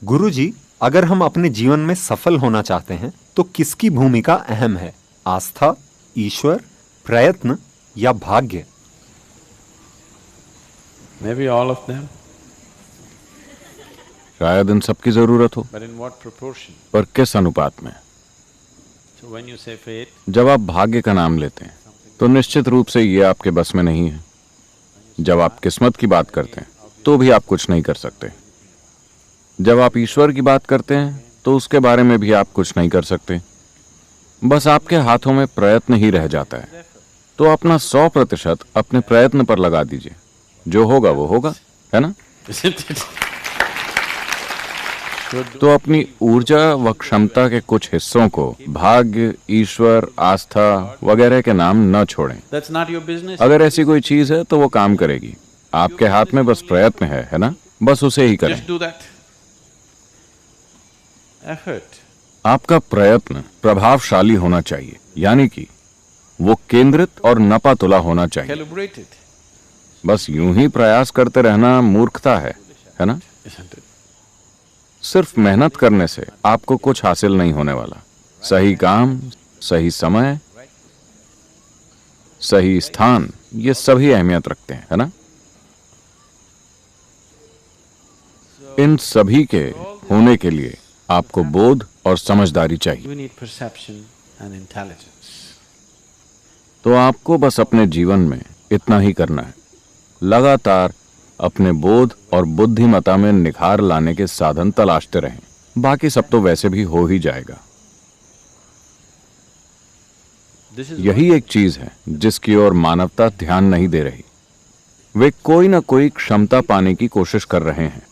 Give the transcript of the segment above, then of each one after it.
गुरुजी, अगर हम अपने जीवन में सफल होना चाहते हैं तो किसकी भूमिका अहम है? आस्था, ईश्वर, प्रयत्न या भाग्य? Maybe all of them, शायद इन सब की जरूरत हो, but in what proportion? पर किस अनुपात में? So when you say fate, जब आप भाग्य का नाम लेते हैं तो निश्चित रूप से ये आपके बस में नहीं है। जब आप किस्मत की बात करते हैं तो भी आप कुछ नहीं कर सकते। जब आप ईश्वर की बात करते हैं तो उसके बारे में भी आप कुछ नहीं कर सकते। बस आपके हाथों में प्रयत्न ही रह जाता है। तो अपना 100% अपने प्रयत्न पर लगा दीजिए। जो होगा वो होगा, है ना? isn't it? तो अपनी ऊर्जा व क्षमता के कुछ हिस्सों को भाग्य, ईश्वर, आस्था वगैरह के नाम न छोड़ें। That's not your business. अगर ऐसी कोई चीज है तो वो काम करेगी। आपके हाथ में बस प्रयत्न है ना? बस उसे ही करें। Just do that. Effort. आपका प्रयत्न प्रभावशाली होना चाहिए, यानी कि वो केंद्रित और नपातुला होना चाहिए। Calibrated, बस यूं ही प्रयास करते रहना मूर्खता है ना? isn't it? सिर्फ मेहनत करने से आपको कुछ हासिल नहीं होने वाला। सही काम, सही समय, सही स्थान, ये सभी अहमियत रखते हैं, है ना? इन सभी के होने के लिए आपको बोध और समझदारी चाहिए। We need perception and intelligence. तो आपको बस अपने जीवन में इतना ही करना है। लगातार अपने बोध और बुद्धिमत्ता में निखार लाने के साधन तलाशते रहें। बाकी सब तो वैसे भी हो ही जाएगा। This is यही एक चीज है जिसकी ओर मानवता ध्यान नहीं दे रही। वे कोई ना कोई क्षमता पाने की कोशिश कर रहे हैं।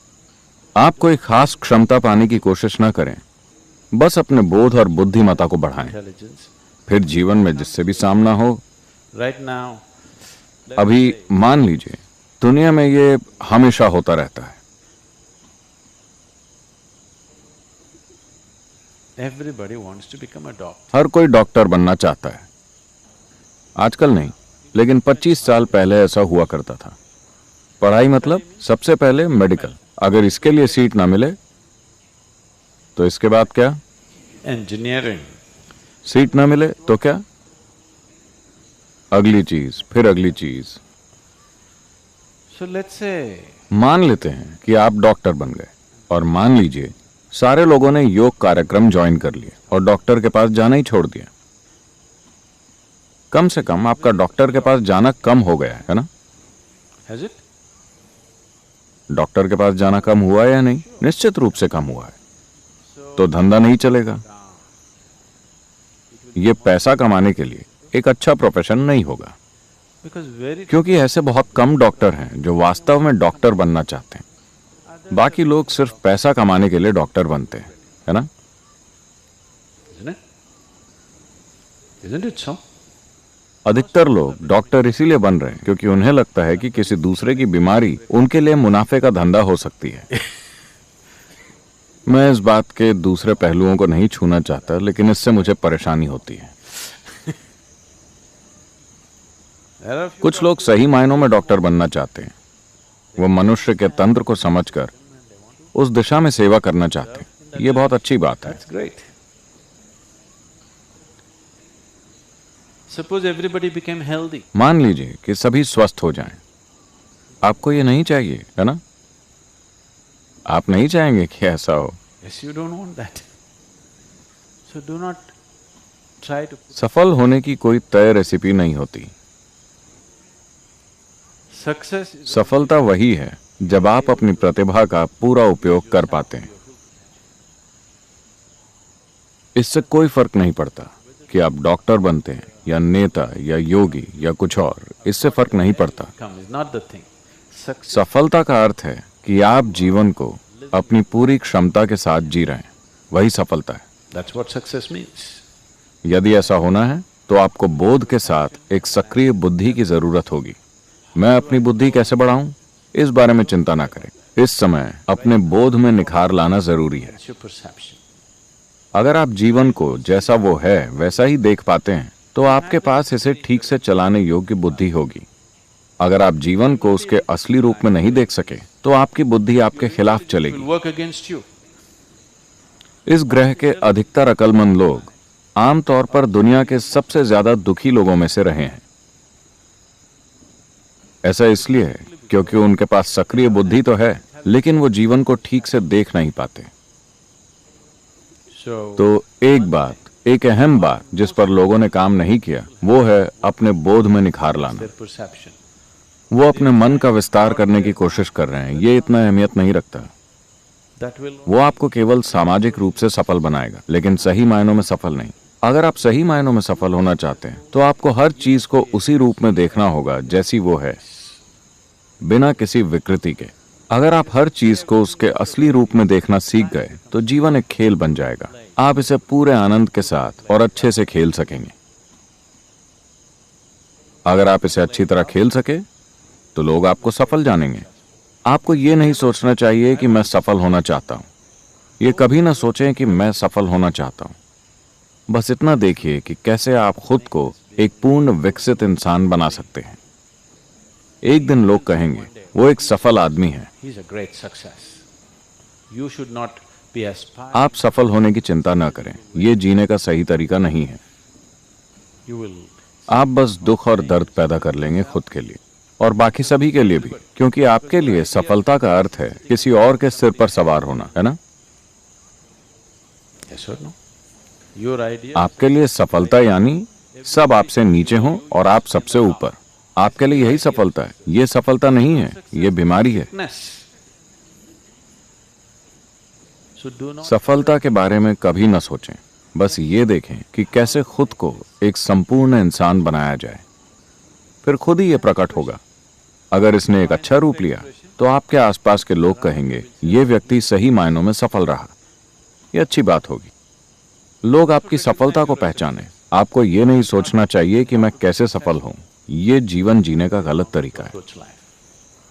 आप कोई खास क्षमता पाने की कोशिश ना करें, बस अपने बोध और बुद्धिमत्ता को बढ़ाएं। intelligence. फिर जीवन में जिससे भी सामना हो। Right now, अभी मान लीजिए दुनिया में ये हमेशा होता रहता है। everybody wants to become a doctor. हर कोई डॉक्टर बनना चाहता है। आजकल नहीं, लेकिन 25 साल पहले ऐसा हुआ करता था। पढ़ाई मतलब सबसे पहले मेडिकल। अगर इसके लिए सीट ना मिले तो इसके बाद क्या? Engineering. सीट ना मिले तो क्या? अगली चीज, फिर अगली चीज। So let's say मान लेते हैं कि आप डॉक्टर बन गए, और मान लीजिए सारे लोगों ने योग कार्यक्रम ज्वाइन कर लिए और डॉक्टर के पास जाना ही छोड़ दिया। कम से कम आपका डॉक्टर के पास जाना कम हो गया है ना? has it? डॉक्टर के पास जाना कम हुआ या नहीं? निश्चित रूप से कम हुआ है। तो धंधा नहीं चलेगा। ये पैसा कमाने के लिए एक अच्छा प्रोफेशन नहीं होगा, Because very क्योंकि ऐसे बहुत कम डॉक्टर हैं जो वास्तव में डॉक्टर बनना चाहते हैं। बाकी लोग सिर्फ पैसा कमाने के लिए डॉक्टर बनते हैं, है ना? isn't it? Isn't it so? अधिकतर लोग डॉक्टर इसीलिए बन रहे हैं क्योंकि उन्हें लगता है कि किसी दूसरे की बीमारी उनके लिए मुनाफे का धंधा हो सकती है। मैं इस बात के दूसरे पहलुओं को नहीं छूना चाहता, लेकिन इससे मुझे परेशानी होती है। There are few कुछ लोग सही मायनों में डॉक्टर बनना चाहते हैं। वो मनुष्य के तंत्र को समझकर उस दिशा में सेवा करना चाहते हैं। ये बहुत अच्छी बात है। That's great. Suppose everybody became healthy. मान लीजिए कि सभी स्वस्थ हो जाएं। आपको ये नहीं चाहिए, है ना? आप नहीं चाहेंगे कि ऐसा हो। Yes, you don't want that. So do not try to. सफल होने की कोई तय रेसिपी नहीं होती। Success is सफलता वही है जब आप अपनी प्रतिभा का पूरा उपयोग कर पाते हैं। इससे कोई फर्क नहीं पड़ता कि आप डॉक्टर बनते हैं या नेता या योगी या कुछ और। इससे फर्क नहीं पड़ता। come is not the thing. Success. सफलता का अर्थ है कि आप जीवन को अपनी पूरी क्षमता के साथ जी रहे हैं। वही सफलता है। That's what success means. यदि ऐसा होना है तो आपको बोध के साथ एक सक्रिय बुद्धि की जरूरत होगी। मैं अपनी बुद्धि कैसे बढ़ाऊं, इस बारे में चिंता ना करें। इस समय अपने बोध में निखार लाना जरूरी है। It's your perception. अगर आप जीवन को जैसा वो है वैसा ही देख पाते हैं तो आपके पास इसे ठीक से चलाने योग्य बुद्धि होगी। अगर आप जीवन को उसके असली रूप में नहीं देख सके तो आपकी बुद्धि आपके खिलाफ It चलेगी। will work against you. इस ग्रह के अधिकतर अक्लमंद लोग आमतौर पर दुनिया के सबसे ज्यादा दुखी लोगों में से रहे हैं। ऐसा इसलिए है क्योंकि उनके पास सक्रिय बुद्धि तो है, लेकिन वो जीवन को ठीक से देख नहीं पाते। तो एक अहम बात जिस पर लोगों ने काम नहीं किया वो है अपने बोध में निखार लाना। वो अपने मन का विस्तार करने की कोशिश कर रहे हैं। ये इतना अहमियत नहीं रखता। वो आपको केवल सामाजिक रूप से सफल बनाएगा, लेकिन सही मायनों में सफल नहीं। अगर आप सही मायनों में सफल होना चाहते हैं तो आपको हर चीज को उसी रूप में देखना होगा जैसी वो है, बिना किसी विकृति के। अगर आप हर चीज को उसके असली रूप में देखना सीख गए तो जीवन एक खेल बन जाएगा। आप इसे पूरे आनंद के साथ और अच्छे से खेल सकेंगे। अगर आप इसे अच्छी तरह खेल सके तो लोग आपको सफल जानेंगे। आपको ये नहीं सोचना चाहिए कि मैं सफल होना चाहता हूं। ये कभी ना सोचें कि मैं सफल होना चाहता हूं। बस इतना देखिए कि कैसे आप खुद को एक पूर्ण विकसित इंसान बना सकते हैं। एक दिन लोग कहेंगे वो एक सफल आदमी है। आप सफल होने की चिंता न करें। ये जीने का सही तरीका नहीं है। आप बस दुख और दर्द पैदा कर लेंगे खुद के लिए और बाकी सभी के लिए भी, क्योंकि आपके लिए सफलता का अर्थ है किसी और के सिर पर सवार होना, है ना? आपके लिए सफलता यानी सब आपसे नीचे हों और आप सबसे ऊपर। आपके लिए यही सफलता है। ये सफलता नहीं है, ये बीमारी है। सफलता के बारे में कभी न सोचें। बस ये देखें कि कैसे खुद को एक संपूर्ण इंसान बनाया जाए। फिर खुद ही ये प्रकट होगा। अगर इसने एक अच्छा रूप लिया तो आपके आसपास के लोग कहेंगे ये व्यक्ति सही मायनों में सफल रहा। ये अच्छी बात होगी। लोग आपकी सफलता को पहचाने। आपको ये नहीं सोचना चाहिए कि मैं कैसे सफल हूं। ये जीवन जीने का गलत तरीका है।